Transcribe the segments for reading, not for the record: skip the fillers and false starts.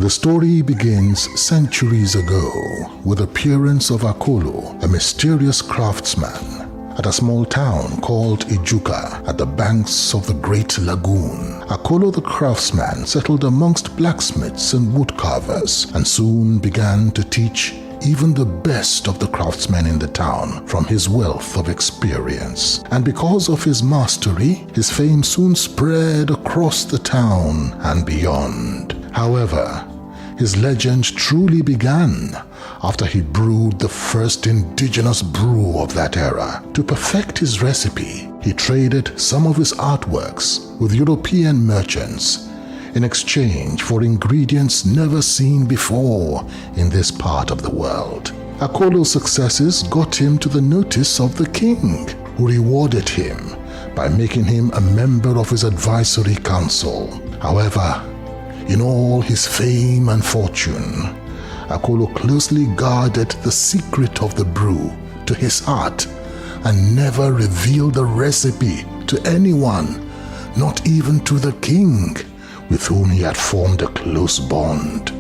The story begins centuries ago with the appearance of Akolo, a mysterious craftsman, at a small town called Ijuka at the banks of the Great Lagoon. Akolo the craftsman settled amongst blacksmiths and woodcarvers and soon began to teach even the best of the craftsmen in the town from his wealth of experience. And because of his mastery, his fame soon spread across the town and beyond. However, his legend truly began after he brewed the first indigenous brew of that era. To perfect his recipe, he traded some of his artworks with European merchants in exchange for ingredients never seen before in this part of the world. Akolo's successes got him to the notice of the king, who rewarded him by making him a member of his advisory council. However, in all his fame and fortune, Akolo closely guarded the secret of the brew to his heart and never revealed the recipe to anyone, not even to the king, with whom he had formed a close bond.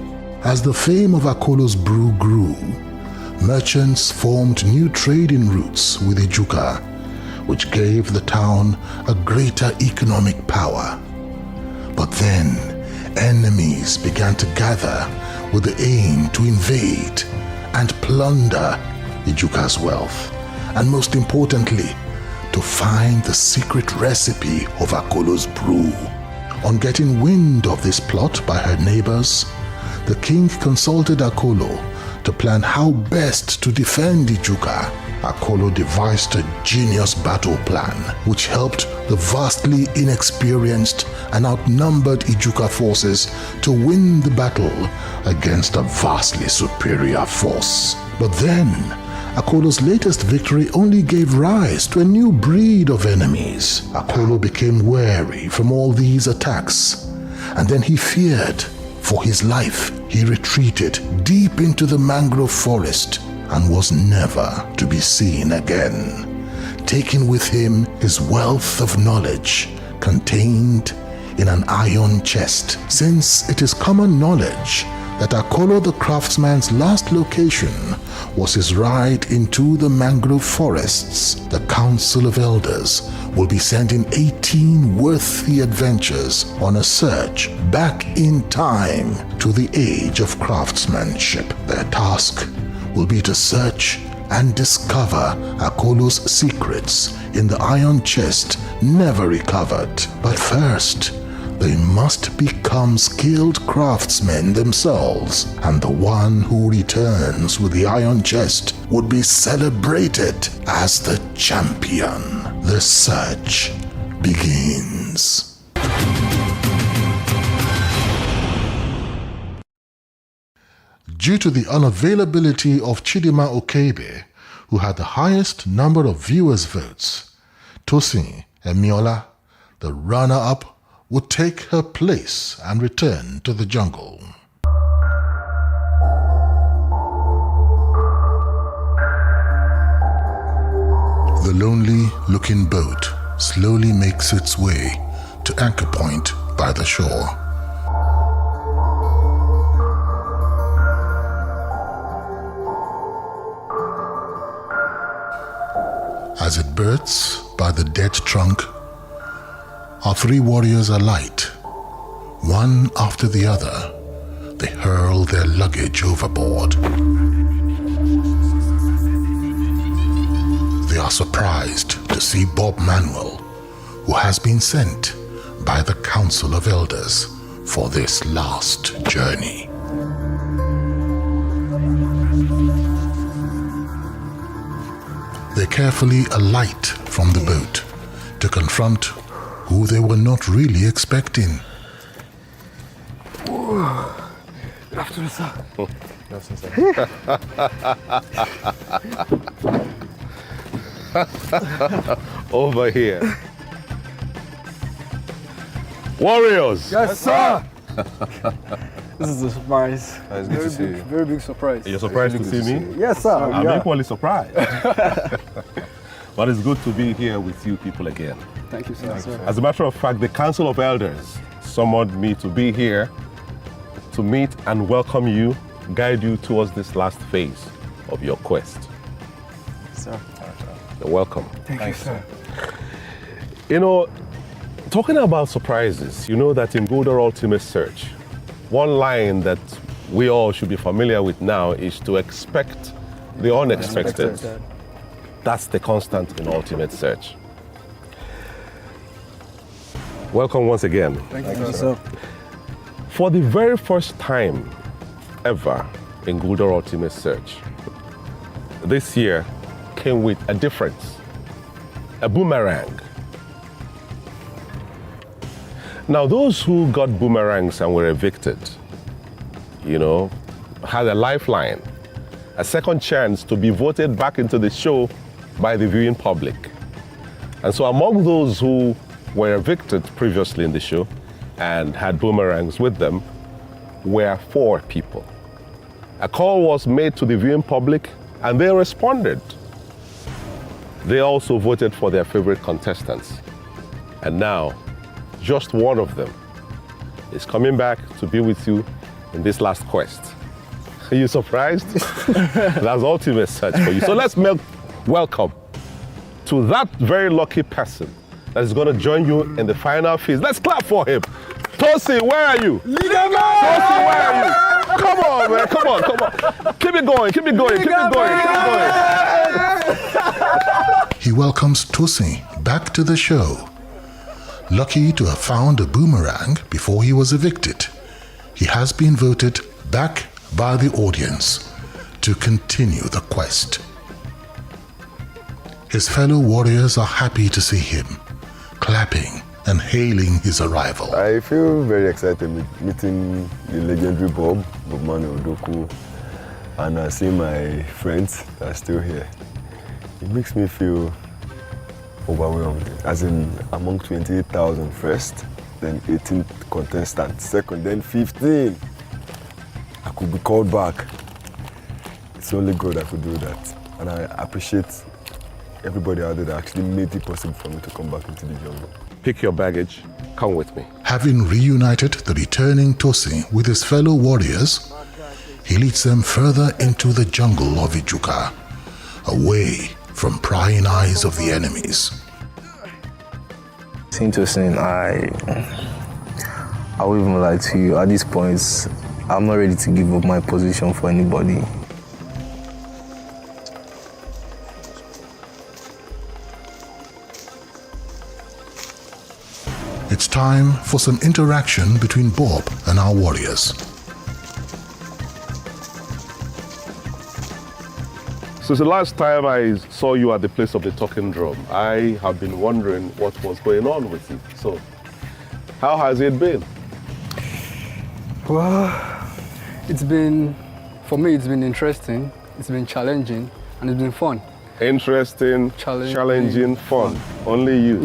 As the fame of Akolo's brew grew, merchants formed new trading routes with Ijuka, which gave the town a greater economic power. But then, enemies began to gather with the aim to invade and plunder Ijuka's wealth, and most importantly, to find the secret recipe of Akolo's brew. On getting wind of this plot by her neighbors, the king consulted Akolo to plan how best to defend Ijuka. Akolo devised a genius battle plan which helped the vastly inexperienced and outnumbered Ijuka forces to win the battle against a vastly superior force. But then, Akolo's latest victory only gave rise to a new breed of enemies. Akolo became wary from all these attacks, and then he feared for his life. He retreated deep into the mangrove forest and was never to be seen again, taking with him his wealth of knowledge contained in an iron chest. Since it is common knowledge that Akolo the craftsman's last location was his ride into the mangrove forests, the Council of Elders will be sending 18 worthy adventurers on a search back in time to the age of craftsmanship. Their task will be to search and discover Akolo's secrets in the iron chest never recovered. But first, they must become skilled craftsmen themselves, and the one who returns with the iron chest would be celebrated as the champion. The search begins. Due to the unavailability of Chidima Okebe, who had the highest number of viewers' votes, Tosin Emiola, the runner-up, would take her place and return to the jungle. The lonely-looking boat slowly makes its way to anchor point by the shore. As it berths by the dead trunk, our three warriors alight. One after the other, they hurl their luggage overboard. They are surprised to see Bob Manuel, who has been sent by the Council of Elders for this last journey. They carefully alight from the boat to confront who they were not really expecting. Good afternoon, sir. Oh, good afternoon, sir. Over here. Warriors! Yes, sir! This is a surprise. It's good to see you. Very big surprise. You're surprised to see me? Yes, sir. I'm equally surprised. But it's good to be here with you people again. Thank you, sir. As a matter of fact, the Council of Elders summoned me to be here to meet and welcome you, guide you towards this last phase of your quest. Sir. You're welcome. Thank you, sir. You know, talking about surprises, you know that in Gulder Ultimate Search, one line that we all should be familiar with now is to expect the unexpected. That's the constant in Ultimate Search. Welcome once again. Thank you, sir. For the very first time ever in Gulder Ultimate Search, this year came with a difference, a boomerang. Now, those who got boomerangs and were evicted, you know, had a lifeline, a second chance to be voted back into the show by the viewing public. And so among those who were evicted previously in the show and had boomerangs with them were 4 people. A call was made to the viewing public and they responded. They also voted for their favorite contestants. And now, just one of them is coming back to be with you in this last quest. Are you surprised? That's Ultimate Search for you. So let's welcome to that very lucky person that is going to join you in the final phase. Let's clap for him. Tosi, where are you? Tosi, where are you? Come on, man. Come on. Keep it going. Keep it going. He welcomes Tosi back to the show. Lucky to have found a boomerang before he was evicted, he has been voted back by the audience to continue the quest. His fellow warriors are happy to see him, clapping and hailing his arrival. I feel very excited meeting the legendary Bob Manu Odoku, and seeing my friends that are still here. It makes me feel overwhelmed, as in among 28,000 first, then 18 contestants second, then 15. I could be called back. It's only God I could do that. And I appreciate everybody out there that actually made it possible for me to come back into the jungle. Pick your baggage, come with me. Having reunited the returning Tosi with his fellow warriors, he leads them further into the jungle of Ijuka, away from prying eyes of the enemies. Seeing Tosin, I will even lie to you. At this point, I'm not ready to give up my position for anybody. It's time for some interaction between Bob and our warriors. Since the last time I saw you at the place of the talking drum, I have been wondering what was going on with you. So, how has it been? Well, for me, it's been interesting, it's been challenging, and it's been fun. Interesting, challenging, fun. Only you.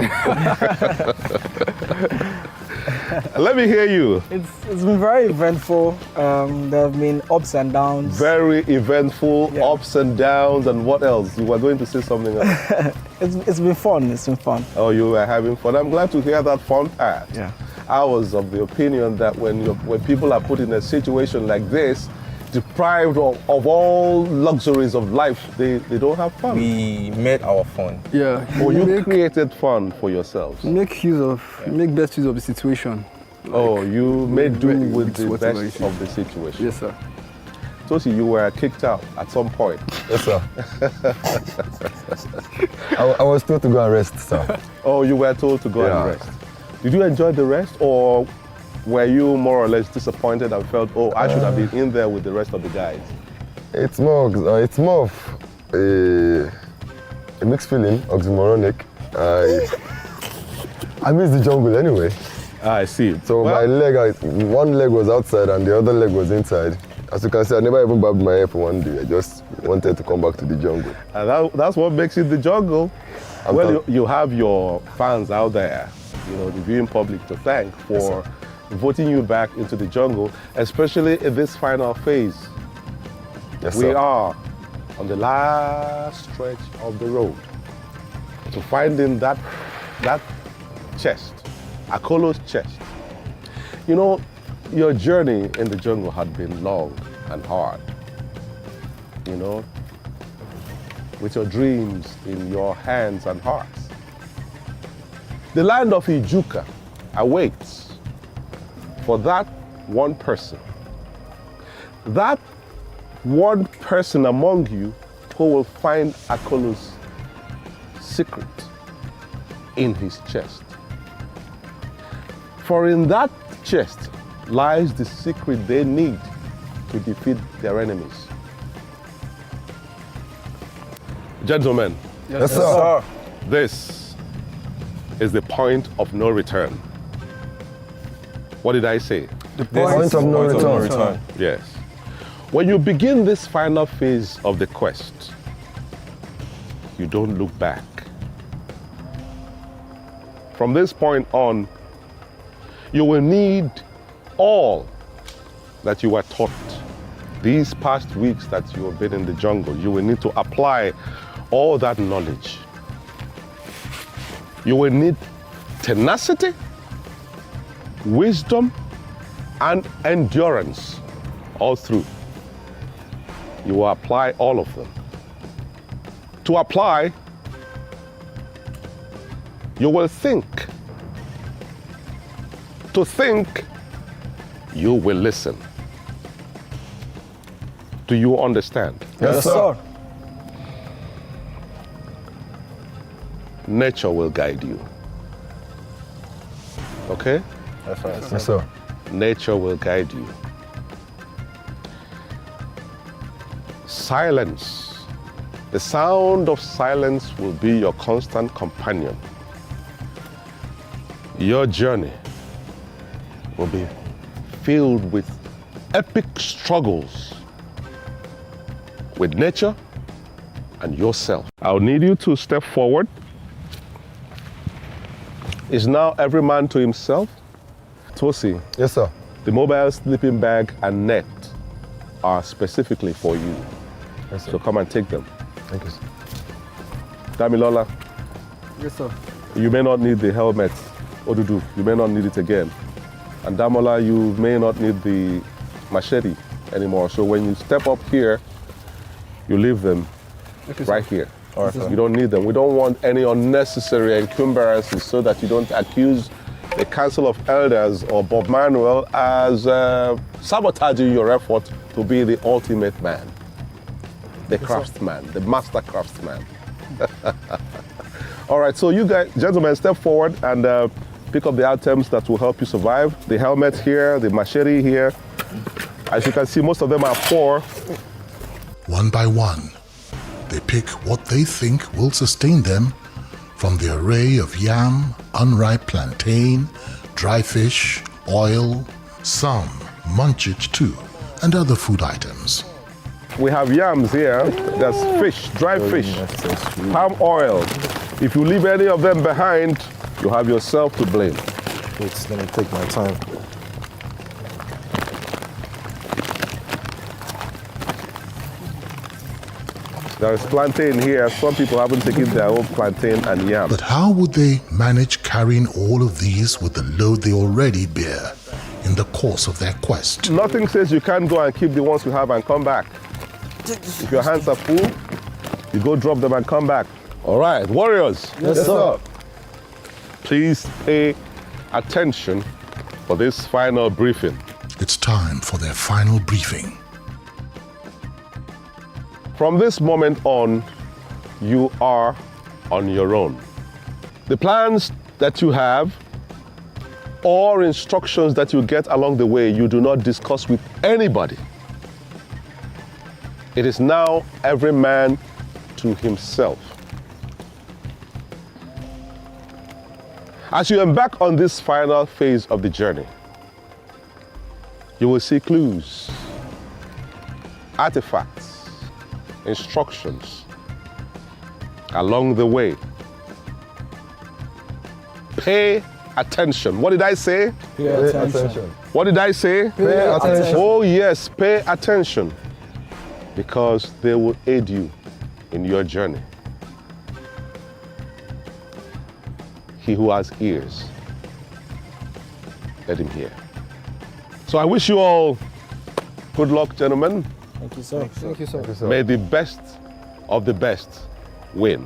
Let me hear you. It's been very eventful. There have been ups and downs. Very eventful, ups and downs, and what else? You were going to say something else. It's been fun. It's been fun. Oh, you were having fun. I'm glad to hear that fun part. Yeah. I was of the opinion that when people are put in a situation like this, deprived of all luxuries of life, they don't have fun. We made our fun. Yeah. Or you created fun for yourselves. Make best use of the situation. Oh, you made do with the whatever best it is. of the situation. Yes, sir. Tosi, you were kicked out at some point. Yes, sir. I was told to go and rest, sir. Oh, you were told to go and rest. Did you enjoy the rest, or were you more or less disappointed and felt, oh, I should have been in there with the rest of the guys? It's more of a mixed feeling, oxymoronic. I miss the jungle anyway. I see. So my leg, one leg was outside and the other leg was inside. As you can see, I never even bobbed my hair for one day. I just wanted to come back to the jungle. And that's what makes it the jungle. You have your fans out there, the viewing public to thank for voting you back into the jungle, especially in this final phase. Yes, we sir. are on the last stretch of the road to finding that chest, Akolo's chest. your journey in the jungle had been long and hard, you know, with your dreams in your hands and hearts. The land of Ijuka awaits for that one person among you who will find Akolo's secret in his chest. For in that chest lies the secret they need to defeat their enemies. Gentlemen, Yes, sir. this is the point of no return. What did I say? The point of no return. Yes. When you begin this final phase of the quest, you don't look back. From this point on, you will need all that you were taught these past weeks that you have been in the jungle. You will need to apply all that knowledge. You will need tenacity, wisdom, and endurance all through. You will apply all of them. To apply, you will think. To think, you will listen. Do you understand? Yes, sir. Nature will guide you. Okay? Yes, sir. Nature will guide you. Silence. The sound of silence will be your constant companion. Your journey will be filled with epic struggles with nature and yourself. I'll need you to step forward. Is now every man to himself? Tosi, Yes, sir. the mobile sleeping bag and net are specifically for you. Yes, sir. So come and take them. Thank you, sir. Damilola, Yes, sir. you may not need the helmet. Odudu, you may not need it again. And Damola, you may not need the machete anymore. So when you step up here, you leave them right here. You don't need them. We don't want any unnecessary encumbrances so that you don't accuse the Council of Elders or Bob Manuel as sabotaging your effort to be the ultimate man, the craftsman, the master craftsman. All right, so you guys, gentlemen, step forward and pick up the items that will help you survive. The helmet here, the machete here. As you can see, most of them are 4. One by one, they pick what they think will sustain them from the array of yam, unripe plantain, dry fish, oil, some munch it too, and other food items. We have yams here, there's fish, dry fish, palm oil. If you leave any of them behind, you have yourself to blame. It's gonna take my time. There is plantain here. Some people haven't taken their own plantain and yam. But how would they manage carrying all of these with the load they already bear in the course of their quest? Nothing says you can't go and keep the ones you have and come back. If your hands are full, you go drop them and come back. All right, warriors. Yes, sir. Please pay attention for this final briefing. It's time for their final briefing. From this moment on, you are on your own. The plans that you have or instructions that you get along the way, you do not discuss with anybody. It is now every man to himself. As you embark on this final phase of the journey, you will see clues, artifacts, instructions along the way. Pay attention. What did I say? Pay attention. What did I say? Pay attention. Oh yes, pay attention, because they will aid you in your journey. He who has ears, let him hear. So I wish you all good luck, gentlemen. Thank you, sir. Thank you, sir. May the best of the best win.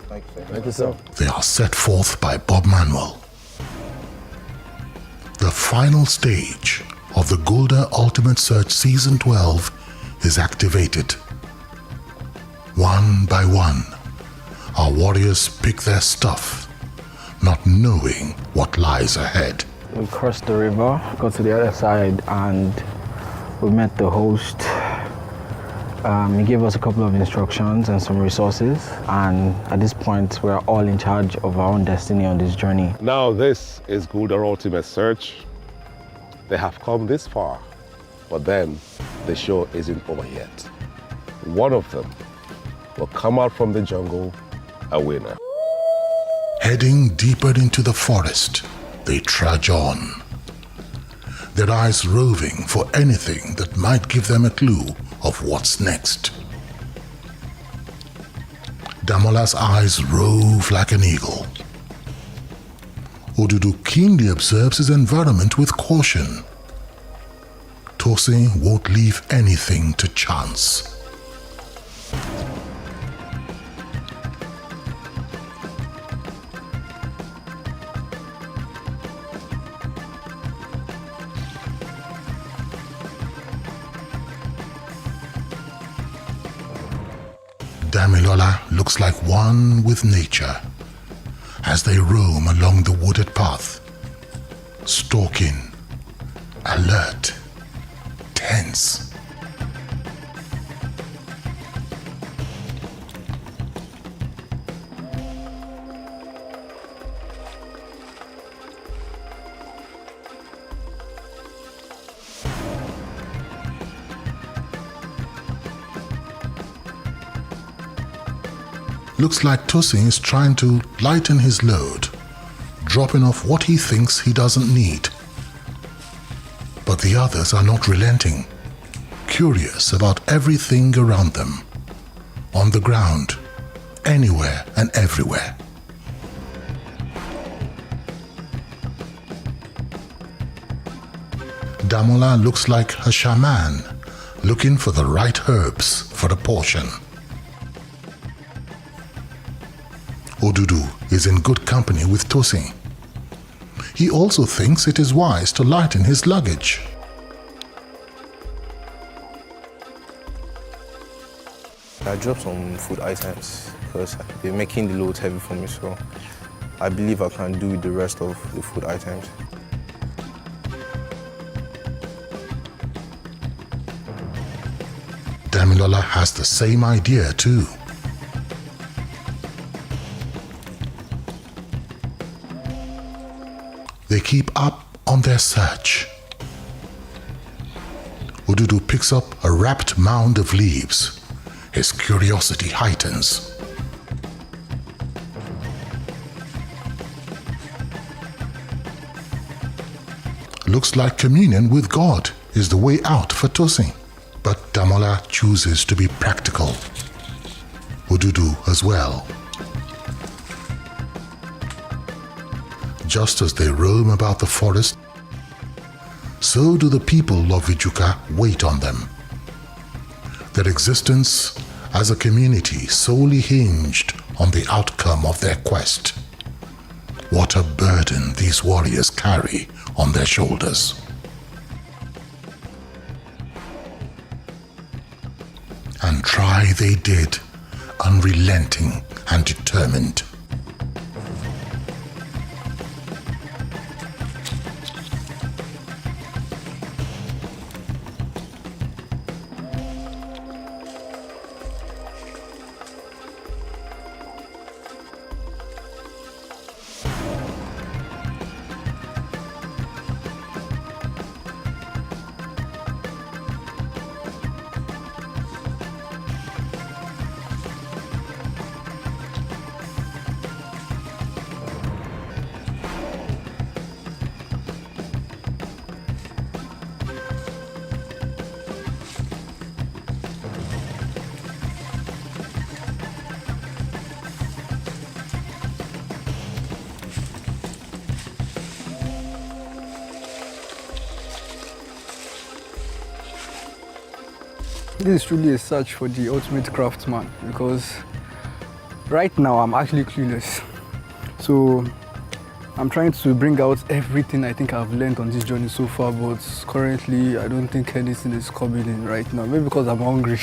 Thank you, sir. Thank you, sir. They are set forth by Bob Manuel. The final stage of the Gulder Ultimate Search Season 12 is activated. One by one, our warriors pick their stuff, not knowing what lies ahead. We crossed the river, got to the other side, and we met the host. He gave us a couple of instructions and some resources, and at this point, we're all in charge of our own destiny on this journey. Now this is Gulder Ultimate Search. They have come this far, but then the show isn't over yet. One of them will come out from the jungle a winner. Heading deeper into the forest, they trudge on, their eyes roving for anything that might give them a clue of what's next. Damola's eyes rove like an eagle. Odudu keenly observes his environment with caution. Tosin won't leave anything to chance. Damilola looks like one with nature as they roam along the wooded path, stalking, alert, tense. Looks like Tosin is trying to lighten his load, dropping off what he thinks he doesn't need. But the others are not relenting, curious about everything around them, on the ground, anywhere and everywhere. Damola looks like a shaman, looking for the right herbs for the portion. Odudu is in good company with Tosin. He also thinks it is wise to lighten his luggage. I dropped some food items because they're making the load heavy for me, so I believe I can do with the rest of the food items. Damilola has the same idea too. They keep up on their search. Odudu picks up a wrapped mound of leaves. His curiosity heightens. Looks like communion with God is the way out for Tosin. But Damola chooses to be practical. Odudu as well. Just as they roam about the forest, so do the people of Ijuka wait on them. Their existence as a community solely hinged on the outcome of their quest. What a burden these warriors carry on their shoulders. And try they did, unrelenting and determined. This is truly a search for the ultimate craftsman because right now I'm actually clueless. So I'm trying to bring out everything I think I've learned on this journey so far, but currently I don't think anything is coming in right now. Maybe because I'm hungry.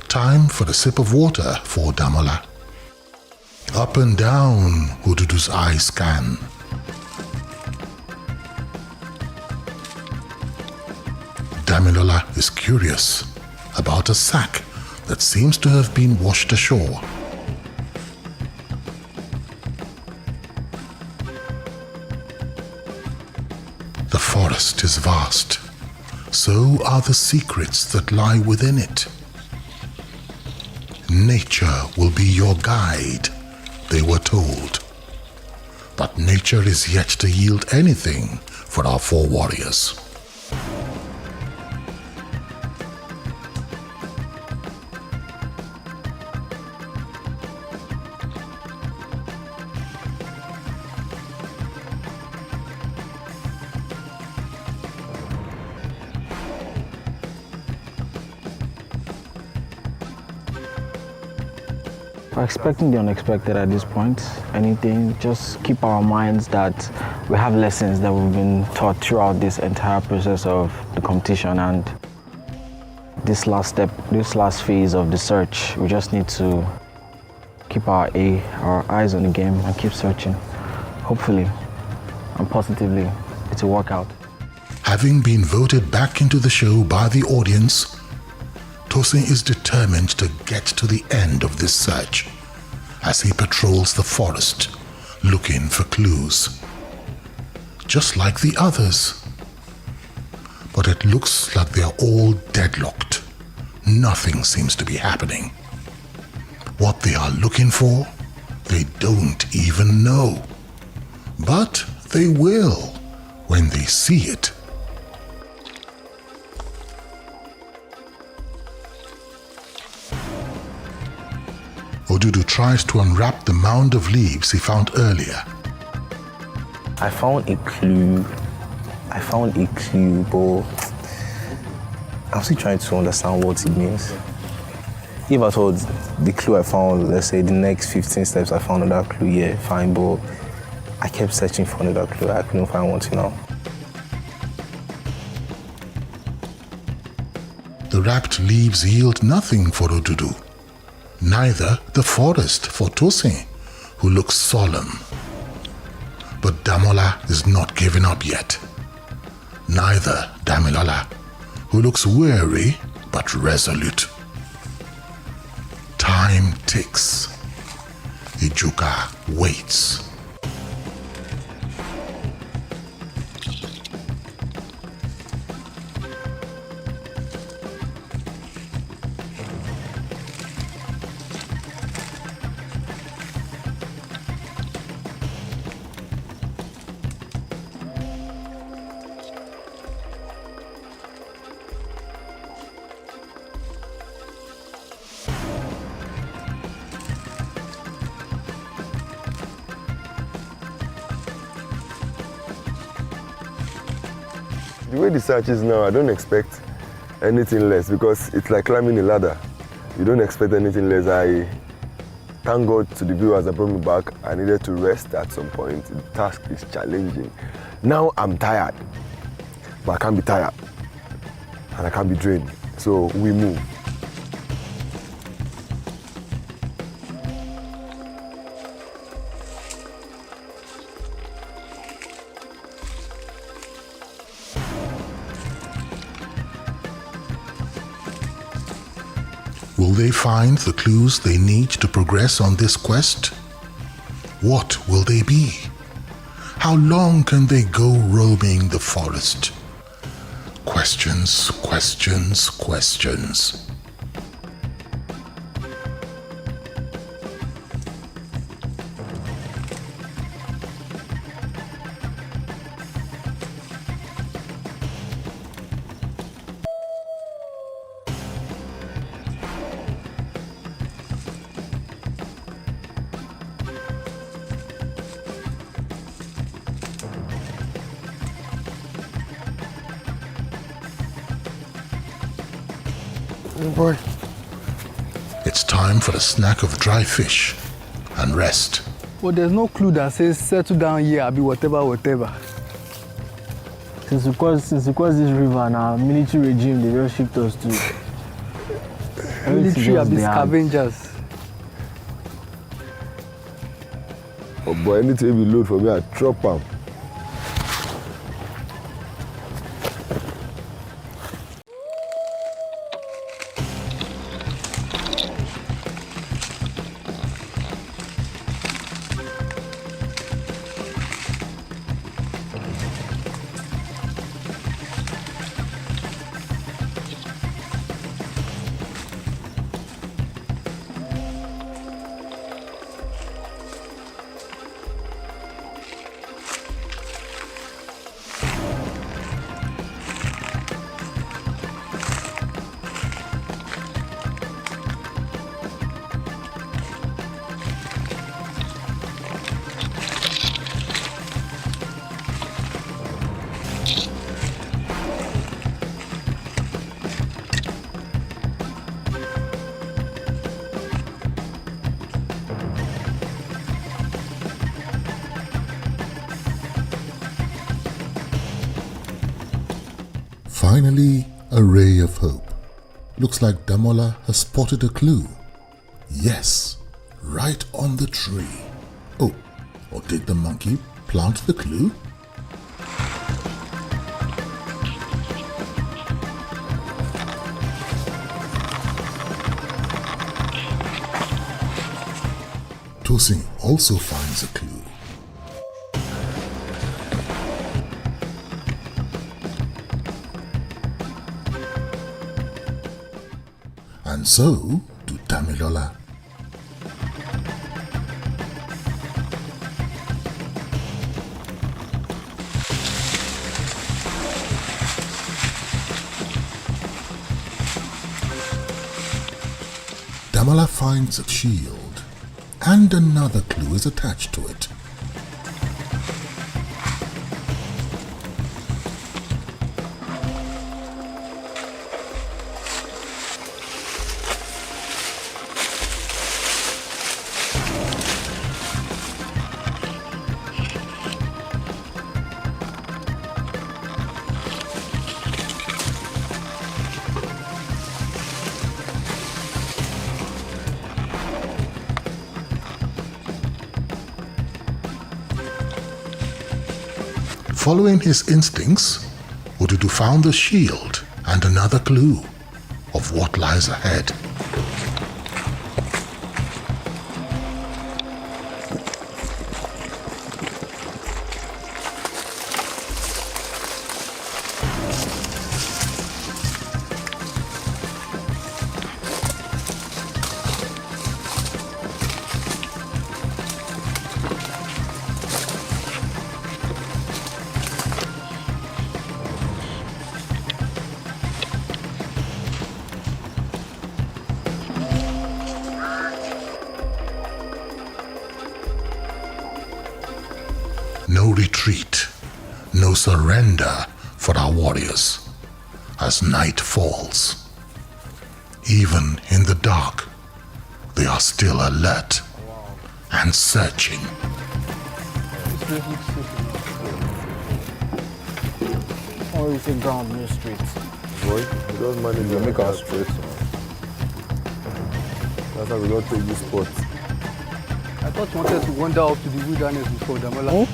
Time for a sip of water for Damola. Up and down Odudu's eyes scan. Damilola is curious about a sack that seems to have been washed ashore. The forest is vast. So are the secrets that lie within it. Nature will be your guide, they were told. But nature is yet to yield anything for our four warriors. We're expecting the unexpected at this point. Anything, just keep our minds that we have lessons that we've been taught throughout this entire process of the competition, and this last step, this last phase of the search, we just need to keep our eyes on the game and keep searching. Hopefully and positively, it will work out. Having been voted back into the show by the audience, Tosin is determined to get to the end of this search as he patrols the forest looking for clues. Just like the others. But it looks like they're all deadlocked. Nothing seems to be happening. What they are looking for, they don't even know. But they will when they see it. Odudu tries to unwrap the mound of leaves he found earlier. I found a clue, but I'm still trying to understand what it means. If I thought the clue I found, let's say the next 15 steps I found another clue, yeah, fine, but I kept searching for another clue. I couldn't find one till now. The wrapped leaves yield nothing for Odudu. Neither the forest for Tosin, who looks solemn. But Damola is not giving up yet. Neither Damilola, who looks weary but resolute. Time ticks. Ijuka waits. The way the search is now, I don't expect anything less because it's like climbing a ladder. You don't expect anything less. I thank God to the viewers that brought me back. I needed to rest at some point. The task is challenging. Now I'm tired, but I can't be tired and I can't be drained. So we move. they find the clues they need to progress on this quest? What will they be? How long can they go roaming the forest? Questions, questions, questions. Oh boy. It's time for a snack of dry fish and rest. But there's no clue that says settle down here, I'll be whatever. Since we cross this river now, military regime, they just shipped us to. Military, I'll be scavengers. Oh boy, anything we load for me, I drop them. Finally, a ray of hope. Looks like Damola has spotted a clue. Yes, right on the tree. Oh, or did the monkey plant the clue? Tosin also finds a clue. And so to Damilola. Damola finds a shield, and another clue is attached to it. Following his instincts, Odudu found a shield and another clue of what lies ahead. No retreat, no surrender for our warriors as night falls. Even in the dark, they are still alert and searching. Or is it ground near streets? Boy, we don't manage to make our straight. That's how we don't take this spot. I thought you wanted to wander up to the wilderness before Damola.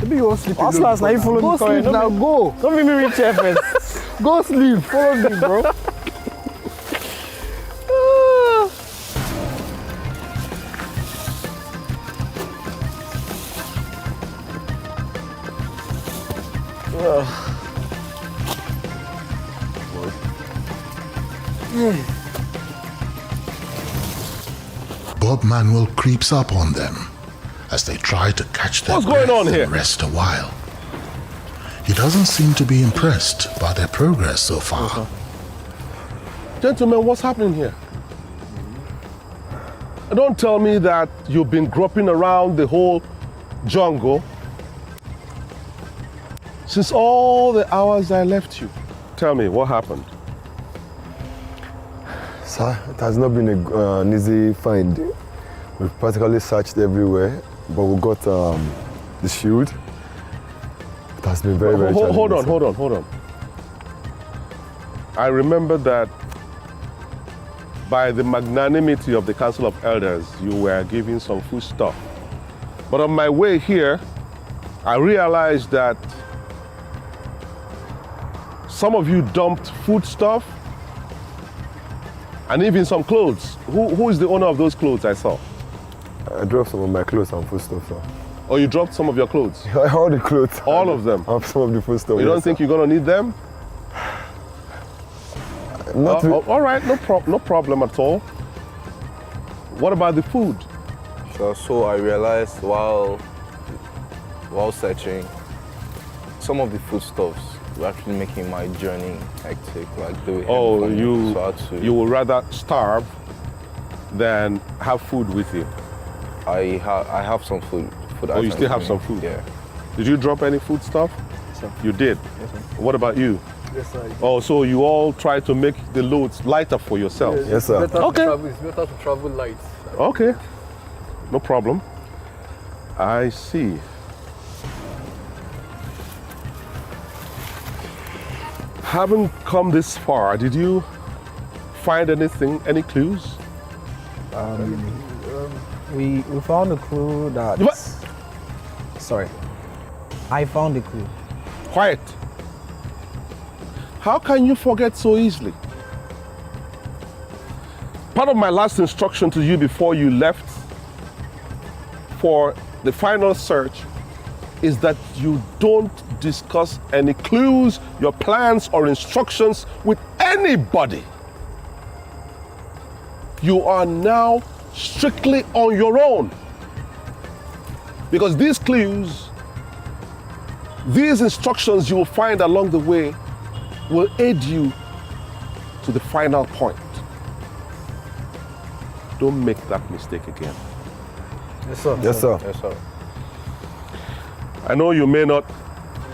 Maybe you won't sleep. Last now you follow Go me. sleep now, go. Don't make me reach here first. Go sleep. Follow me, bro. Bob Manuel creeps up on them as they try to catch their What's going breath on here? and rest a while. He doesn't seem to be impressed by their progress so far. Gentlemen, what's happening here? Don't tell me that you've been groping around the whole jungle since all the hours I left you. Tell me, what happened? Sir, it has not been an easy find. We've practically searched everywhere, but we got the shield. It has been very, very challenging. Hold on. I remember that by the magnanimity of the Council of Elders, you were giving some food stuff. But on my way here, I realized that some of you dumped food stuff and even some clothes. Who is the owner of those clothes I saw? I dropped some of my clothes and food stuff, sir. Oh, you dropped some of your clothes? All the clothes. All of them? Some of the food stuff. You don't think you're going to need them? Not all right, no problem at all. What about the food? So I realized while searching, some of the foodstuffs were actually making my journey hectic. Like they were Oh, heavy for me, so I had to- you would rather starve than have food with you? I have some food. Oh, you still have some food? Yeah. Did you drop any food stuff? Yes, sir. You did? Yes, sir. What about you? Yes, sir. Oh, so you all try to make the loads lighter for yourself? Yes, sir. It's Okay. better to travel light. Okay, no problem. I see. Having come this far, did you find anything, any clues? We found a clue that. What? Sorry. I found a clue. Quiet. How can you forget so easily? Part of my last instruction to you before you left for the final search is that you don't discuss any clues, your plans, or instructions with anybody. You are now strictly on your own. Because these clues, these instructions you will find along the way will aid you to the final point. Don't make that mistake again. Yes, sir. Yes, sir. Yes, sir. I know you may not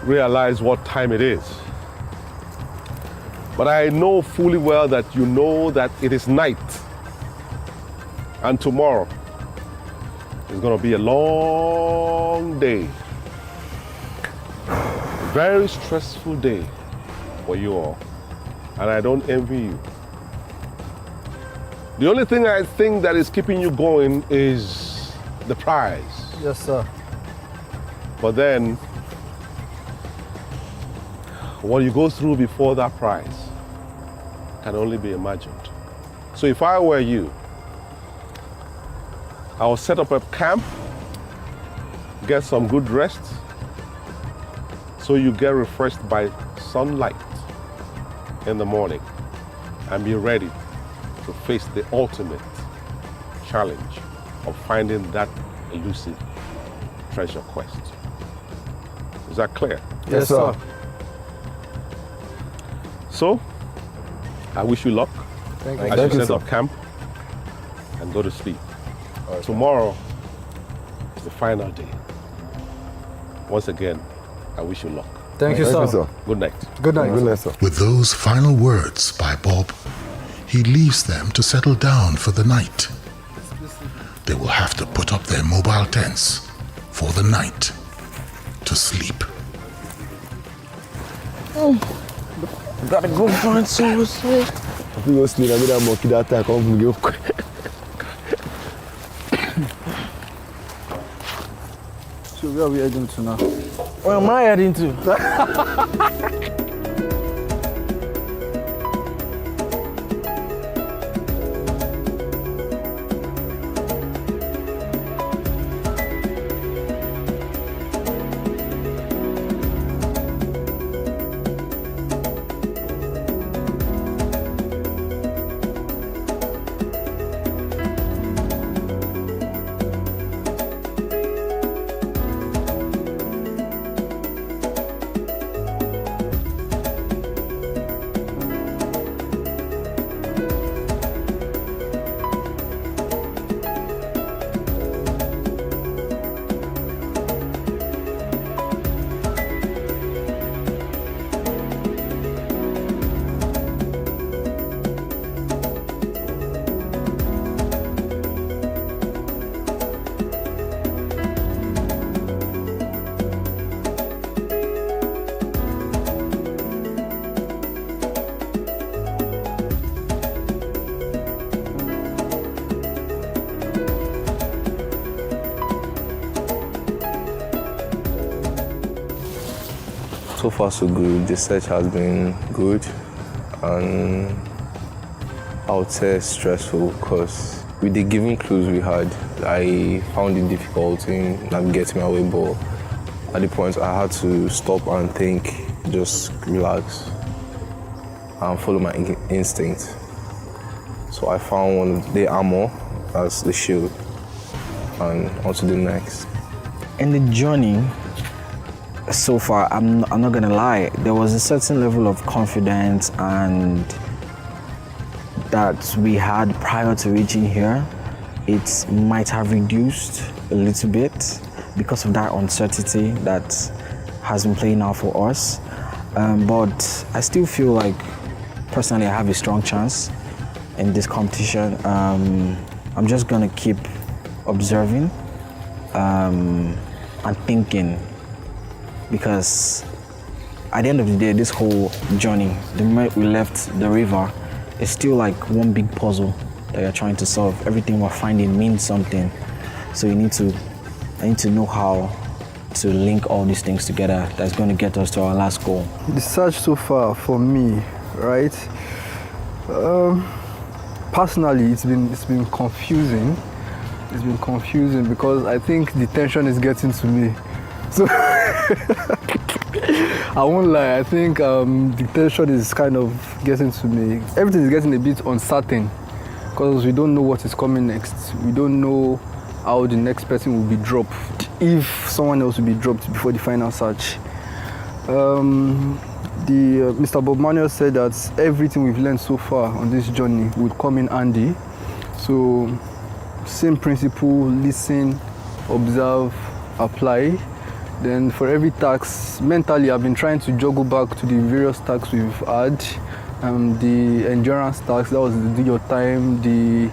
realize what time it is, but I know fully well that you know that it is night, and tomorrow is going to be a long day, a very stressful day for you all, and I don't envy you. The only thing I think that is keeping you going is the prize. Yes, sir. But then, what you go through before that prize can only be imagined. So if I were you, I will set up a camp, get some good rest, so you get refreshed by sunlight in the morning and be ready to face the ultimate challenge of finding that elusive treasure quest. Is that clear? Yes, sir. So, I wish you luck Thank you. as Thank you you, set sir. up camp and go to sleep. Tomorrow is the final day. Once again, I wish you luck. Thank you, Thank sir. you, sir. Good night. Good night. Good night, sir. With those final words by Bob, he leaves them to settle down for the night. They will have to put up their mobile tents for the night to sleep. Gotta go find somewhere safe. If you go sleep, I made that monkey that time. Come from you. So where are we heading to now? Where am I heading to? So far so good. The search has been good, and I would say stressful because with the given clues we had, I found it difficult in navigating my way, but at the point I had to stop and think, just relax and follow my instinct. So I found one of the armor as the shield, and on to the next. In the journey, so far, I'm not gonna lie, there was a certain level of confidence and that we had prior to reaching here. It might have reduced a little bit because of that uncertainty that has been playing out for us. But I still feel like, personally, I have a strong chance in this competition. I'm just gonna keep observing and thinking, because at the end of the day, this whole journey, the moment we left the river, it's still like one big puzzle that you're trying to solve. Everything we're finding means something. So I need to know how to link all these things together that's going to get us to our last goal. The search so far for me, right? Personally, it's been confusing. It's been confusing because I think the tension is getting to me. So I won't lie, I think the tension is kind of getting to me. Everything is getting a bit uncertain because we don't know what is coming next. We don't know how the next person will be dropped, if someone else will be dropped before the final search. Mr. Bob Manuel said that everything we've learned so far on this journey would come in handy. So same principle, listen, observe, apply. Then for every task, mentally I've been trying to juggle back to the various tasks we've had. The endurance tasks, that was do your time, the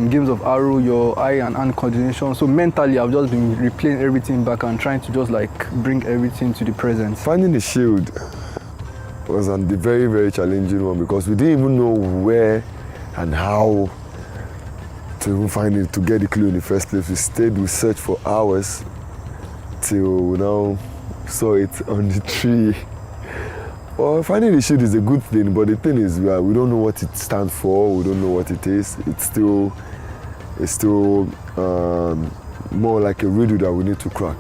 games of arrow, your eye and hand coordination. So mentally I've just been replaying everything back and trying to just like bring everything to the present. Finding the shield was a very, very challenging one because we didn't even know where and how to even find it, to get the clue in the first place. We searched for hours till we now saw it on the tree. Well, finding the shield is a good thing, but the thing is we don't know what it stands for, we don't know what it is. It's still more like a riddle that we need to crack.